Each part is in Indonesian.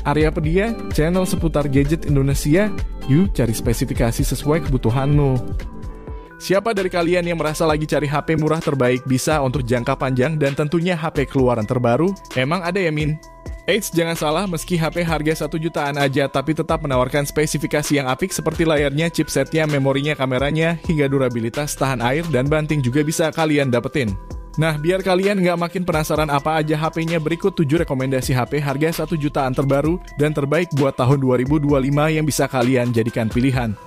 Aryapedia, channel seputar gadget Indonesia. Yuk cari spesifikasi sesuai kebutuhanmu. Siapa dari kalian yang merasa lagi cari HP murah terbaik bisa untuk jangka panjang dan tentunya HP keluaran terbaru? Emang ada ya, Min? Eits, jangan salah, meski HP harga 1 jutaan aja tapi tetap menawarkan spesifikasi yang apik seperti layarnya, chipsetnya, memorinya, kameranya, hingga durabilitas, tahan air, dan banting juga bisa kalian dapetin. Nah, biar kalian nggak makin penasaran apa aja HP-nya, berikut 7 rekomendasi HP harga 1 jutaan terbaru dan terbaik buat tahun 2025 yang bisa kalian jadikan pilihan.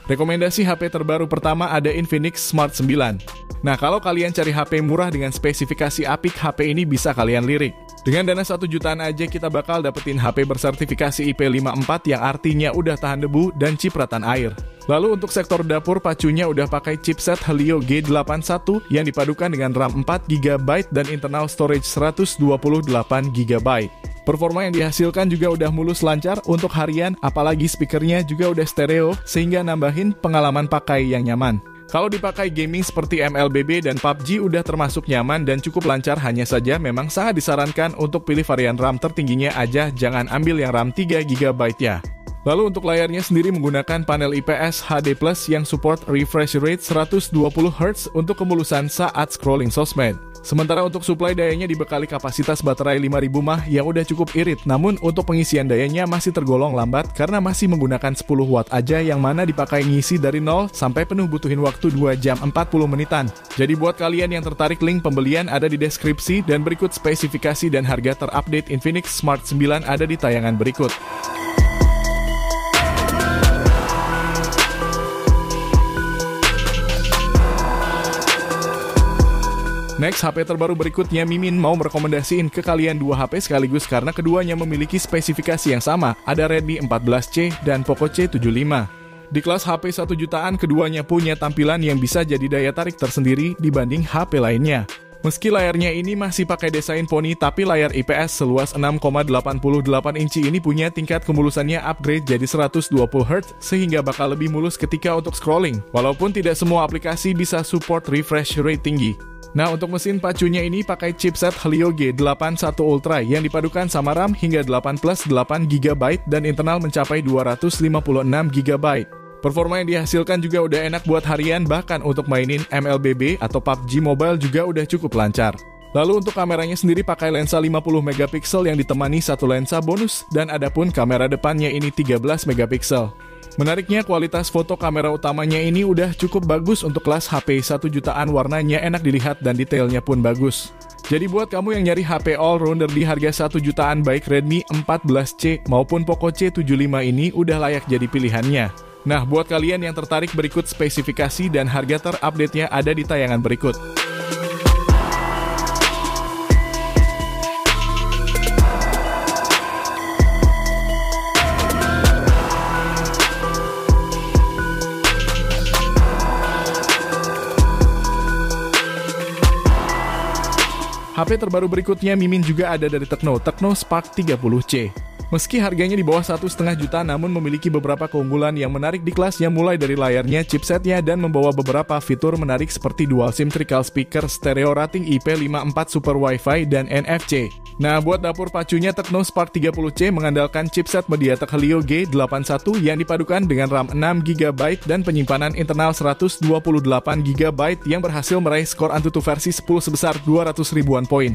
Rekomendasi HP terbaru pertama ada Infinix Smart 9. Nah, kalau kalian cari HP murah dengan spesifikasi apik, HP ini bisa kalian lirik. Dengan dana 1 jutaan aja kita bakal dapetin HP bersertifikasi IP54 yang artinya udah tahan debu dan cipratan air. Lalu untuk sektor dapur, pacunya udah pakai chipset Helio G81 yang dipadukan dengan RAM 4GB dan internal storage 128GB. Performa yang dihasilkan juga udah mulus lancar untuk harian, apalagi speakernya juga udah stereo sehingga nambahin pengalaman pakai yang nyaman. Kalau dipakai gaming seperti MLBB dan PUBG udah termasuk nyaman dan cukup lancar, hanya saja memang sangat disarankan untuk pilih varian RAM tertingginya aja, jangan ambil yang RAM 3GB ya. Lalu untuk layarnya sendiri menggunakan panel IPS HD Plus yang support refresh rate 120Hz untuk kemulusan saat scrolling sosmed. Sementara untuk suplai dayanya dibekali kapasitas baterai 5000 mAh yang udah cukup irit, namun untuk pengisian dayanya masih tergolong lambat karena masih menggunakan 10 watt aja yang mana dipakai ngisi dari 0 sampai penuh butuhin waktu 2 jam 40 menitan. Jadi buat kalian yang tertarik, link pembelian ada di deskripsi dan berikut spesifikasi dan harga terupdate Infinix Smart 9 ada di tayangan berikut. Next, HP terbaru berikutnya Mimin mau merekomendasiin ke kalian 2 HP sekaligus karena keduanya memiliki spesifikasi yang sama, ada Redmi 14C dan Poco C75. Di kelas HP 1 jutaan, keduanya punya tampilan yang bisa jadi daya tarik tersendiri dibanding HP lainnya. Meski layarnya ini masih pakai desain poni, tapi layar IPS seluas 6,88 inci ini punya tingkat kemulusannya upgrade jadi 120Hz sehingga bakal lebih mulus ketika untuk scrolling, walaupun tidak semua aplikasi bisa support refresh rate tinggi. Nah, untuk mesin pacunya ini pakai chipset Helio G81 Ultra yang dipadukan sama RAM hingga 8+8GB dan internal mencapai 256GB. Performa yang dihasilkan juga udah enak buat harian, bahkan untuk mainin MLBB atau PUBG Mobile juga udah cukup lancar. Lalu untuk kameranya sendiri pakai lensa 50MP yang ditemani satu lensa bonus, dan adapun kamera depannya ini 13MP. Menariknya, kualitas foto kamera utamanya ini udah cukup bagus untuk kelas HP 1 jutaan, warnanya enak dilihat dan detailnya pun bagus. Jadi buat kamu yang nyari HP all-rounder di harga 1 jutaan, baik Redmi 14C maupun Poco C75 ini udah layak jadi pilihannya. Nah, buat kalian yang tertarik, berikut spesifikasi dan harga terupdate-nya ada di tayangan berikut. HP terbaru berikutnya Mimin juga ada dari Tecno Spark 30C. Meski harganya di bawah 1,5 juta, namun memiliki beberapa keunggulan yang menarik di kelasnya, mulai dari layarnya, chipsetnya, dan membawa beberapa fitur menarik seperti dual SIM trickle speaker, stereo rating IP54 Super Wi-Fi, dan NFC. Nah, buat dapur pacunya Tecno Spark 30C mengandalkan chipset MediaTek Helio G81 yang dipadukan dengan RAM 6GB dan penyimpanan internal 128GB yang berhasil meraih skor Antutu versi 10 sebesar 200 ribuan poin.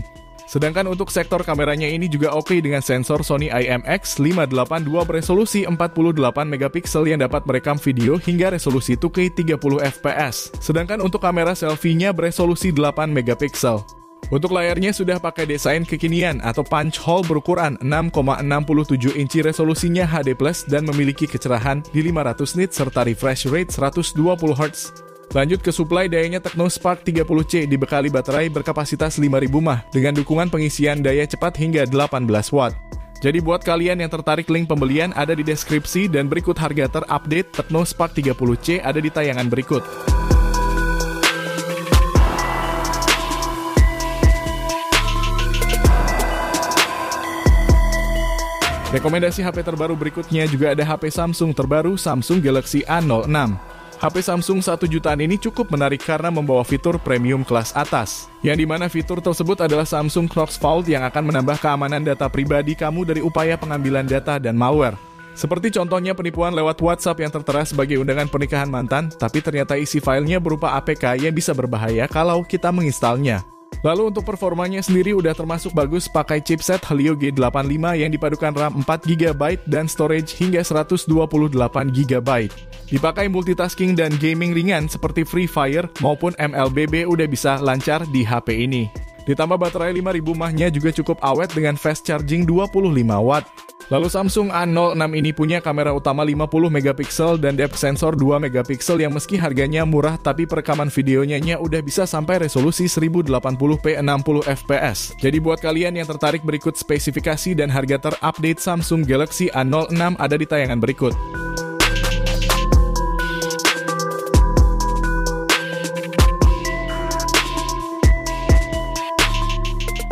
Sedangkan untuk sektor kameranya ini juga oke dengan sensor Sony IMX582 beresolusi 48MP yang dapat merekam video hingga resolusi 2K 30fps. Sedangkan untuk kamera selfie-nya beresolusi 8MP. Untuk layarnya sudah pakai desain kekinian atau punch hole berukuran 6,67 inci, resolusinya HD+ dan memiliki kecerahan di 500 nits serta refresh rate 120Hz. Lanjut ke suplai dayanya, Tecno Spark 30C dibekali baterai berkapasitas 5000 mAh dengan dukungan pengisian daya cepat hingga 18 watt. Jadi buat kalian yang tertarik, link pembelian ada di deskripsi dan berikut harga terupdate Tecno Spark 30C ada di tayangan berikut. Rekomendasi HP terbaru berikutnya juga ada HP Samsung terbaru, Samsung Galaxy A06. HP Samsung 1 jutaan ini cukup menarik karena membawa fitur premium kelas atas, yang dimana fitur tersebut adalah Samsung Knox Vault yang akan menambah keamanan data pribadi kamu dari upaya pengambilan data dan malware. Seperti contohnya penipuan lewat WhatsApp yang tertera sebagai undangan pernikahan mantan, tapi ternyata isi filenya berupa APK yang bisa berbahaya kalau kita menginstalnya. Lalu untuk performanya sendiri udah termasuk bagus pakai chipset Helio G85 yang dipadukan RAM 4GB dan storage hingga 128GB. Dipakai multitasking dan gaming ringan seperti Free Fire maupun MLBB udah bisa lancar di HP ini. Ditambah baterai 5000 mAh-nya juga cukup awet dengan fast charging 25 Watt. Lalu Samsung A06 ini punya kamera utama 50MP dan depth sensor 2MP yang meski harganya murah tapi perekaman videonya udah bisa sampai resolusi 1080p 60fps. Jadi buat kalian yang tertarik berikut spesifikasi dan harga terupdate Samsung Galaxy A06 ada di tayangan berikut.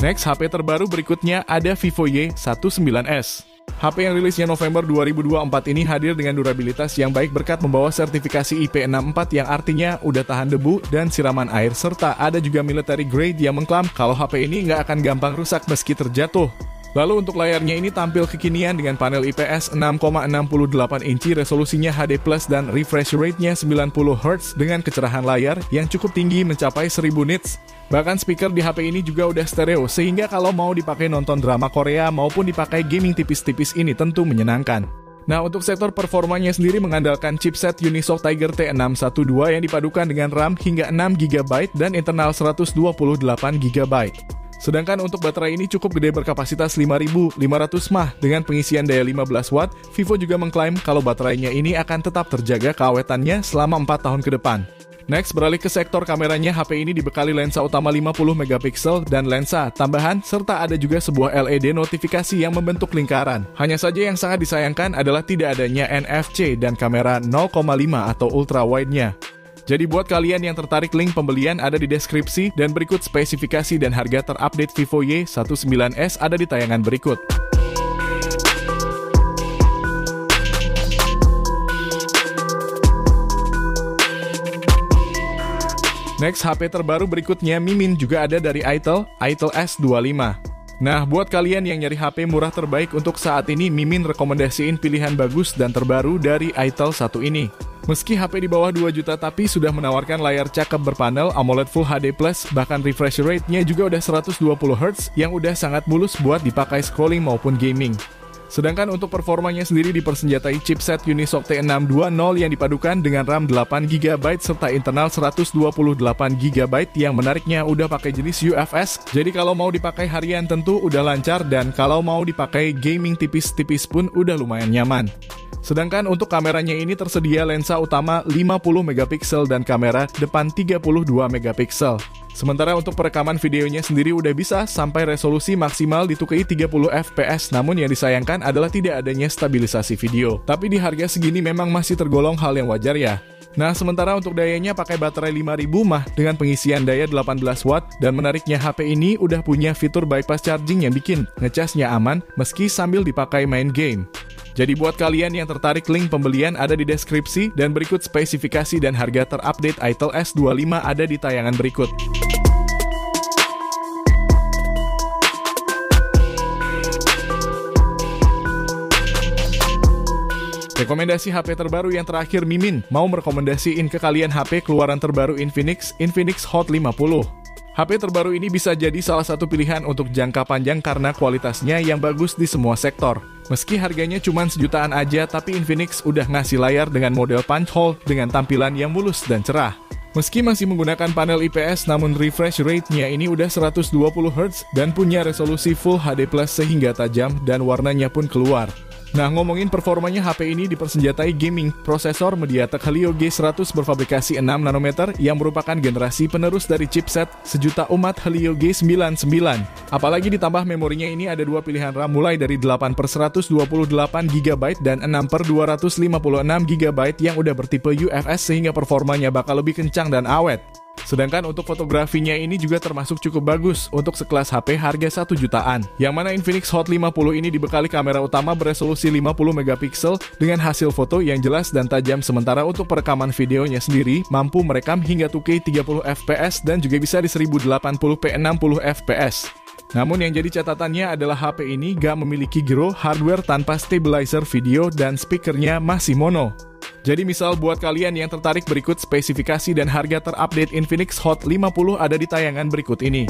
Next, HP terbaru berikutnya ada Vivo Y19s. HP yang rilisnya November 2024 ini hadir dengan durabilitas yang baik berkat membawa sertifikasi IP64 yang artinya udah tahan debu dan siraman air, serta ada juga military grade yang mengklaim kalau HP ini nggak akan gampang rusak meski terjatuh. Lalu untuk layarnya ini tampil kekinian dengan panel IPS 6,68 inci, resolusinya HD+, dan refresh rate-nya 90Hz dengan kecerahan layar yang cukup tinggi mencapai 1000 nits. Bahkan speaker di HP ini juga udah stereo, sehingga kalau mau dipakai nonton drama Korea maupun dipakai gaming tipis-tipis ini tentu menyenangkan. Nah, untuk sektor performanya sendiri mengandalkan chipset Unisoc Tiger T612 yang dipadukan dengan RAM hingga 6GB dan internal 128GB. Sedangkan untuk baterai ini cukup gede berkapasitas 5500 mAh dengan pengisian daya 15 Watt. Vivo juga mengklaim kalau baterainya ini akan tetap terjaga keawetannya selama 4 tahun ke depan. Next, beralih ke sektor kameranya, HP ini dibekali lensa utama 50MP dan lensa tambahan, serta ada juga sebuah LED notifikasi yang membentuk lingkaran. Hanya saja yang sangat disayangkan adalah tidak adanya NFC dan kamera 0,5 atau ultra wide-nya. Jadi buat kalian yang tertarik, link pembelian ada di deskripsi dan berikut spesifikasi dan harga terupdate Vivo Y19s ada di tayangan berikut. Next, HP terbaru berikutnya Mimin juga ada dari Itel S25. Nah, buat kalian yang nyari HP murah terbaik untuk saat ini, Mimin rekomendasiin pilihan bagus dan terbaru dari Itel satu ini. Meski HP di bawah 2 juta tapi sudah menawarkan layar cakep berpanel AMOLED Full HD+, bahkan refresh rate-nya juga udah 120Hz yang udah sangat mulus buat dipakai scrolling maupun gaming. Sedangkan untuk performanya sendiri dipersenjatai chipset Unisoc T620 yang dipadukan dengan RAM 8GB serta internal 128GB yang menariknya udah pakai jenis UFS. Jadi kalau mau dipakai harian tentu udah lancar dan kalau mau dipakai gaming tipis-tipis pun udah lumayan nyaman. Sedangkan untuk kameranya ini tersedia lensa utama 50MP dan kamera depan 32MP. Sementara untuk perekaman videonya sendiri udah bisa sampai resolusi maksimal ditukai 30fps, namun yang disayangkan adalah tidak adanya stabilisasi video. Tapi di harga segini memang masih tergolong hal yang wajar ya. Nah, sementara untuk dayanya pakai baterai 5000 mAh dengan pengisian daya 18 Watt, dan menariknya HP ini udah punya fitur bypass charging yang bikin ngecasnya aman meski sambil dipakai main game. Jadi buat kalian yang tertarik, link pembelian ada di deskripsi dan berikut spesifikasi dan harga terupdate Itel S25 ada di tayangan berikut. Rekomendasi HP terbaru yang terakhir, Mimin mau merekomendasiin ke kalian HP keluaran terbaru Infinix Hot 50. HP terbaru ini bisa jadi salah satu pilihan untuk jangka panjang karena kualitasnya yang bagus di semua sektor. Meski harganya cuma sejutaan aja, tapi Infinix udah ngasih layar dengan model punch hole dengan tampilan yang mulus dan cerah. Meski masih menggunakan panel IPS, namun refresh rate-nya ini udah 120Hz dan punya resolusi Full HD+ sehingga tajam dan warnanya pun keluar. Nah, ngomongin performanya, HP ini dipersenjatai gaming prosesor MediaTek Helio G100 berfabrikasi 6nm yang merupakan generasi penerus dari chipset sejuta umat Helio G99. Apalagi ditambah memorinya ini ada dua pilihan RAM mulai dari 8/128GB dan 6/256GB yang udah bertipe UFS sehingga performanya bakal lebih kencang dan awet. Sedangkan untuk fotografinya ini juga termasuk cukup bagus untuk sekelas HP harga 1 jutaan. Yang mana Infinix Hot 50 ini dibekali kamera utama beresolusi 50 megapiksel dengan hasil foto yang jelas dan tajam, sementara untuk perekaman videonya sendiri mampu merekam hingga 2K 30 fps dan juga bisa di 1080p 60 fps. Namun yang jadi catatannya adalah HP ini gak memiliki gyro, hardware tanpa stabilizer video, dan speakernya masih mono. Jadi misal buat kalian yang tertarik, berikut spesifikasi dan harga terupdate Infinix Hot 50 ada di tayangan berikut ini.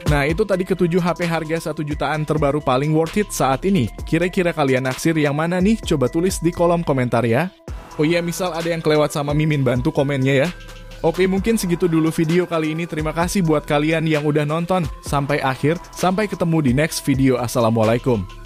Nah, itu tadi ketujuh HP harga 1 jutaan terbaru paling worth it saat ini. Kira-kira kalian naksir yang mana nih? Coba tulis di kolom komentar ya. Oh iya, misal ada yang kelewat sama Mimin, bantu komennya ya. Oke, mungkin segitu dulu video kali ini. Terima kasih buat kalian yang udah nonton sampai akhir. Sampai ketemu di next video. Assalamualaikum.